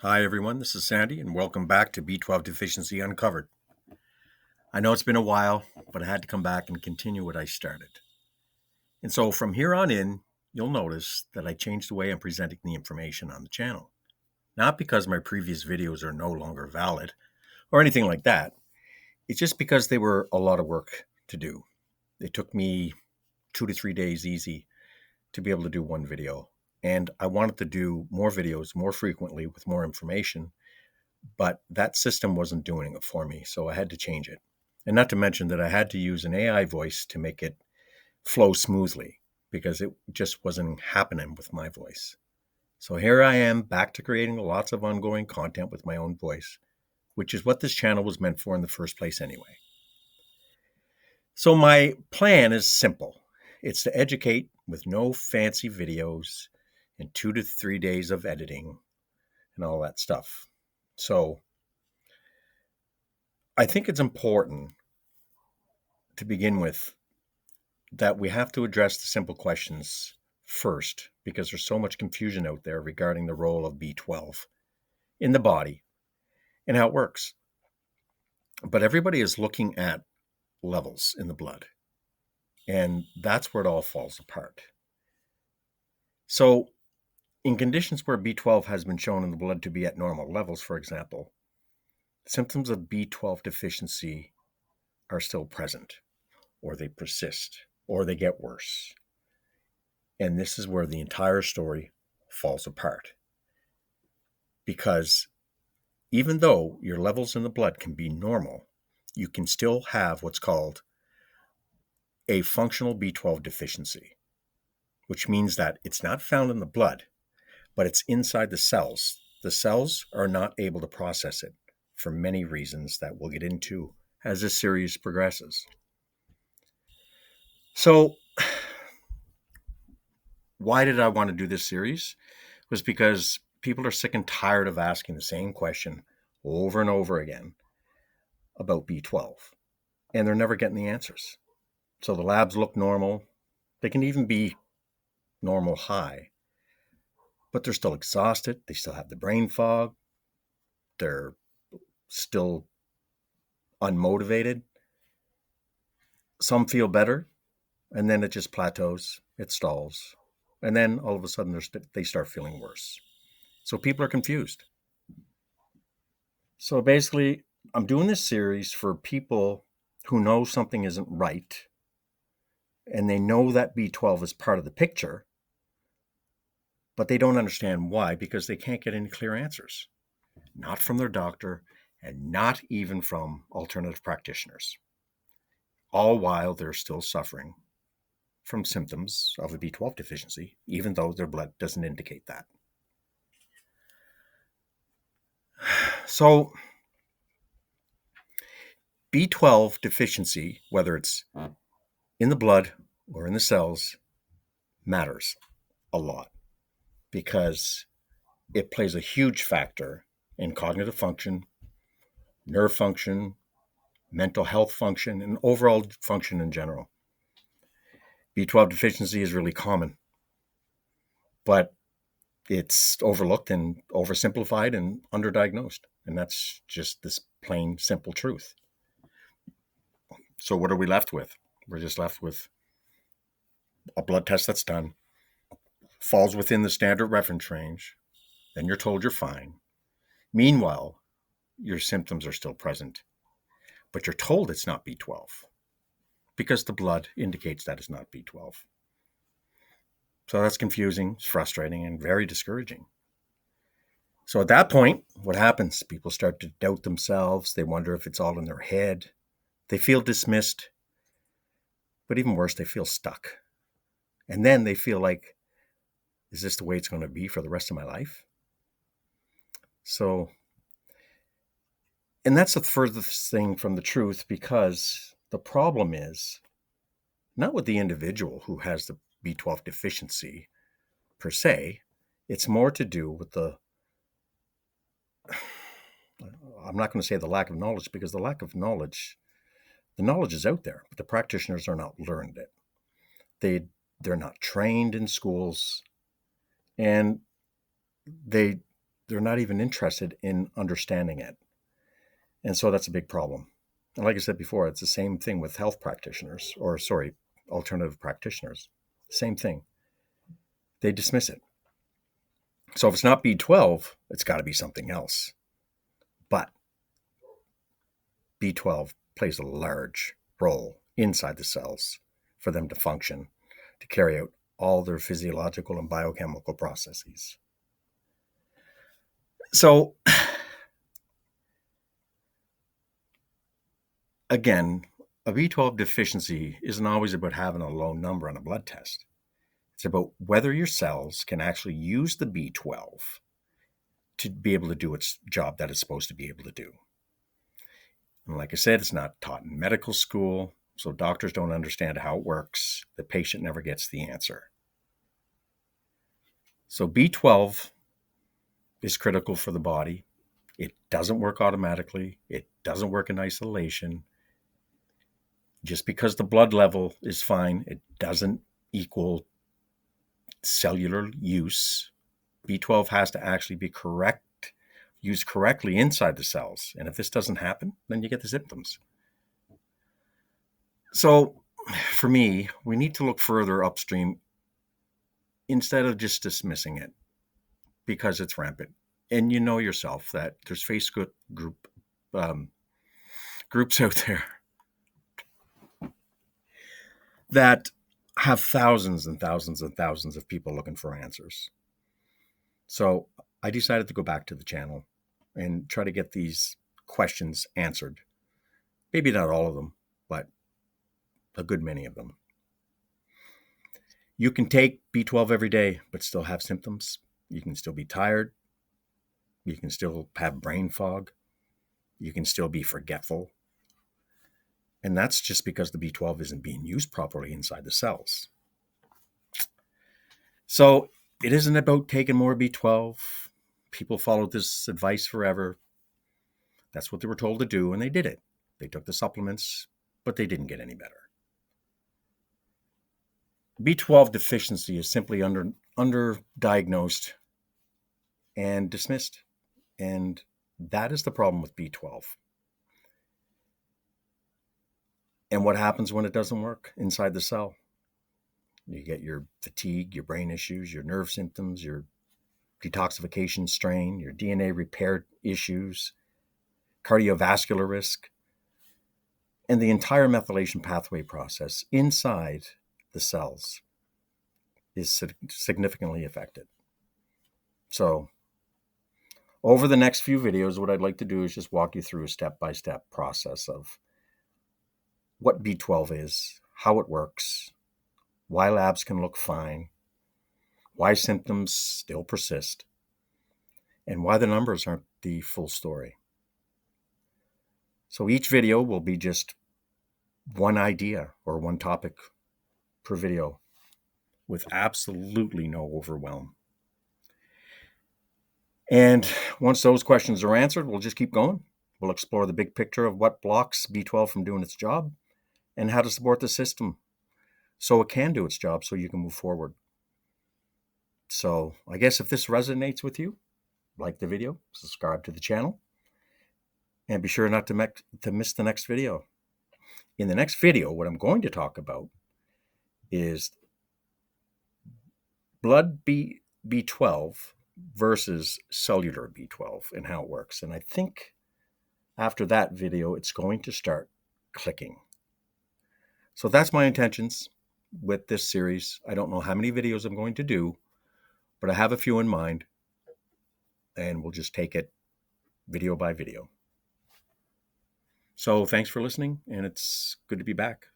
Hi, everyone. This is Sandy, and welcome back to B12 Deficiency Uncovered. I know it's been a while, but I had to come back and continue what I started. And so from here on in, you'll notice that I changed the way I'm presenting the information on the channel. Not because my previous videos are no longer valid or anything like that. It's just because they were a lot of work to do. It took me 2 to 3 days easy to be able to do one video. And I wanted to do more videos more frequently with more information, but that system wasn't doing it for me, so I had to change it. And not to mention that I had to use an AI voice to make it flow smoothly because it just wasn't happening with my voice. So here I am back to creating lots of ongoing content with my own voice, which is what this channel was meant for in the first place anyway. So my plan is simple. It's to educate with no fancy videos and 2 to 3 days of editing and all that stuff. So I think it's important to begin with that we have to address the simple questions first because there's so much confusion out there regarding the role of B12 in the body and how it works. But everybody is looking at levels in the blood, and that's where it all falls apart. So, in conditions where B12 has been shown in the blood to be at normal levels, for example, symptoms of B12 deficiency are still present, or they persist, or they get worse. And this is where the entire story falls apart. Because even though your levels in the blood can be normal, you can still have what's called a functional B12 deficiency, which means that it's not found in the blood, but it's inside the cells. The cells are not able to process it for many reasons that we'll get into as this series progresses. So, why did I want to do this series? It was because people are sick and tired of asking the same question over and over again about B12, and they're never getting the answers. So the labs look normal. They can even be normal high, but they're still exhausted. They still have the brain fog. They're still unmotivated. Some feel better, and then it just plateaus, it stalls, and then all of a sudden they start feeling worse. So people are confused. So basically, I'm doing this series for people who know something isn't right, and they know that B12 is part of the picture, but they don't understand why because they can't get any clear answers, not from their doctor and not even from alternative practitioners, all while they're still suffering from symptoms of a B12 deficiency, even though their blood doesn't indicate that. So, B12 deficiency, whether it's in the blood or in the cells, matters a lot because it plays a huge factor in cognitive function, nerve function, mental health function, and overall function in general. B12 deficiency is really common, but it's overlooked and oversimplified and underdiagnosed. And that's just this plain, simple truth. So what are we left with? We're just left with a blood test that's done, falls within the standard reference range, then you're told you're fine. Meanwhile, your symptoms are still present, but you're told it's not B12 because the blood indicates that it's not B12. So that's confusing, it's frustrating, and very discouraging. So at that point, what happens? People start to doubt themselves. They wonder if it's all in their head. They feel dismissed. But even worse, they feel stuck. And then they feel like, is this the way it's going to be for the rest of my life? So, and that's the furthest thing from the truth because the problem is not with the individual who has the B12 deficiency per se. It's more to do with I'm not going to say the lack of knowledge because the knowledge is out there, but the practitioners are not learned it. They're not trained in schools, and there's they're not even interested in understanding it. And so that's a big problem. And like I said before, it's the same thing with health practitioners, or sorry, alternative practitioners. Same thing. They dismiss it. So if it's not B12, it's got to be something else. But B12 plays a large role inside the cells for them to function, to carry out all their physiological and biochemical processes. So, again, a B12 deficiency isn't always about having a low number on a blood test. It's about whether your cells can actually use the B12 to be able to do its job that it's supposed to be able to do. And like I said, it's not taught in medical school, so doctors don't understand how it works. The patient never gets the answer. So B12 is critical for the body. It doesn't work automatically. It doesn't work in isolation. Just because the blood level is fine, it doesn't equal cellular use. B12 has to actually be used correctly inside the cells. And if this doesn't happen, then you get the symptoms. So for me, we need to look further upstream instead of just dismissing it because it's rampant. And you know yourself that there's Facebook groups out there that have thousands and thousands and thousands of people looking for answers. So I decided to go back to the channel and try to get these questions answered. Maybe not all of them, but a good many of them. You can take B12 every day, but still have symptoms. You can still be tired. You can still have brain fog. You can still be forgetful. And that's just because the B12 isn't being used properly inside the cells. So it isn't about taking more B12. People followed this advice forever. That's what they were told to do, and they did it. They took the supplements, but they didn't get any better. B12 deficiency is simply underdiagnosed and dismissed. And that is the problem with B12. And what happens when it doesn't work inside the cell? You get your fatigue, your brain issues, your nerve symptoms, your detoxification strain, your DNA repair issues, cardiovascular risk, and the entire methylation pathway process inside the cells is significantly affected. So over the next few videos, what I'd like to do is just walk you through a step-by-step process of what B12 is, how it works, why labs can look fine, why symptoms still persist, and why the numbers aren't the full story. So each video will be just one idea or one topic per video with absolutely no overwhelm. And once those questions are answered, we'll just keep going. We'll explore the big picture of what blocks B12 from doing its job and how to support the system so it can do its job so you can move forward. So I guess if this resonates with you, like the video, subscribe to the channel, and be sure not to miss the next video. In the next video, what I'm going to talk about is blood B12 versus cellular B12 and how it works. And I think after that video, it's going to start clicking. So that's my intentions with this series. I don't know how many videos I'm going to do, but I have a few in mind, and we'll just take it video by video. So thanks for listening, and it's good to be back.